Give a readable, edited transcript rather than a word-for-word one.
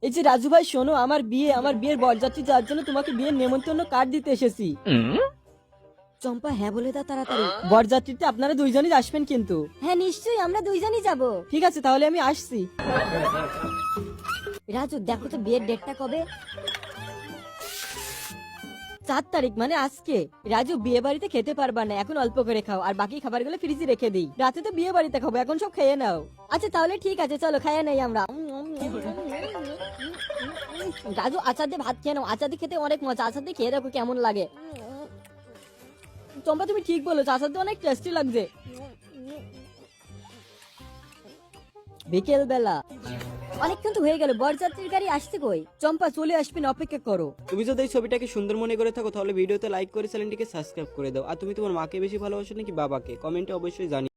এই যে রাজু ভাই শোনো, আমার বিয়ের বরযাত্রী যাওয়ার জন্য তোমাকে বিয়ের নেমন্তন্ন কার্ড দিতে এসেছি। চম্পা হ্যাঁ বলে দাও তাড়াতাড়ি। বরযাত্রীতে আপনারা দুইজনই আসবেন কিন্তু। হ্যাঁ নিশ্চয়ই, আমরা দুইজনই যাব। ঠিক আছে তাহলে আমি আসছি। রাজু দেখো তো বিয়ের ডেটটা কবে? 4 তারিখ মানে আজকে। রাজু বিয়ে বাড়িতে খেতে পারবা না, এখন অল্প করে খাও, আর বাকি খাবারগুলো ফ্রিজে রেখে দিই। রাতে তো বিয়ে বাড়িতে খাবো, এখন সব খেয়ে নাও। আচ্ছা তাহলে ঠিক আছে, চলো খাইয়ে নেই আমরা। রাজু আচার দিয়ে ভাত খেয়ে নাও, আচার দিয়ে খেতে অনেক মজা, আচার দিয়ে খেয়ে দেখো কেমন লাগে। চম্পা তুমি ঠিক বলেছো, আচার দিয়ে অনেক টেস্টি লাগছে। বিকেল বেলা অনেকক্ষণ তো হয়ে গেল, বরযাত্রীর গাড়ি আসছে কই? চম্পা চলে আসবেন, অপেক্ষা করো। তুমি যদি এই ছবিটাকে সুন্দর মনে করে থাকো তাহলে ভিডিওতে লাইক করে চ্যানেলটিকে সাবস্ক্রাইব করে দাও। আর তুমি তোমার মাকে বেশি ভালোবাসো নাকি বাবাকে, কমেন্টে অবশ্যই জানিও।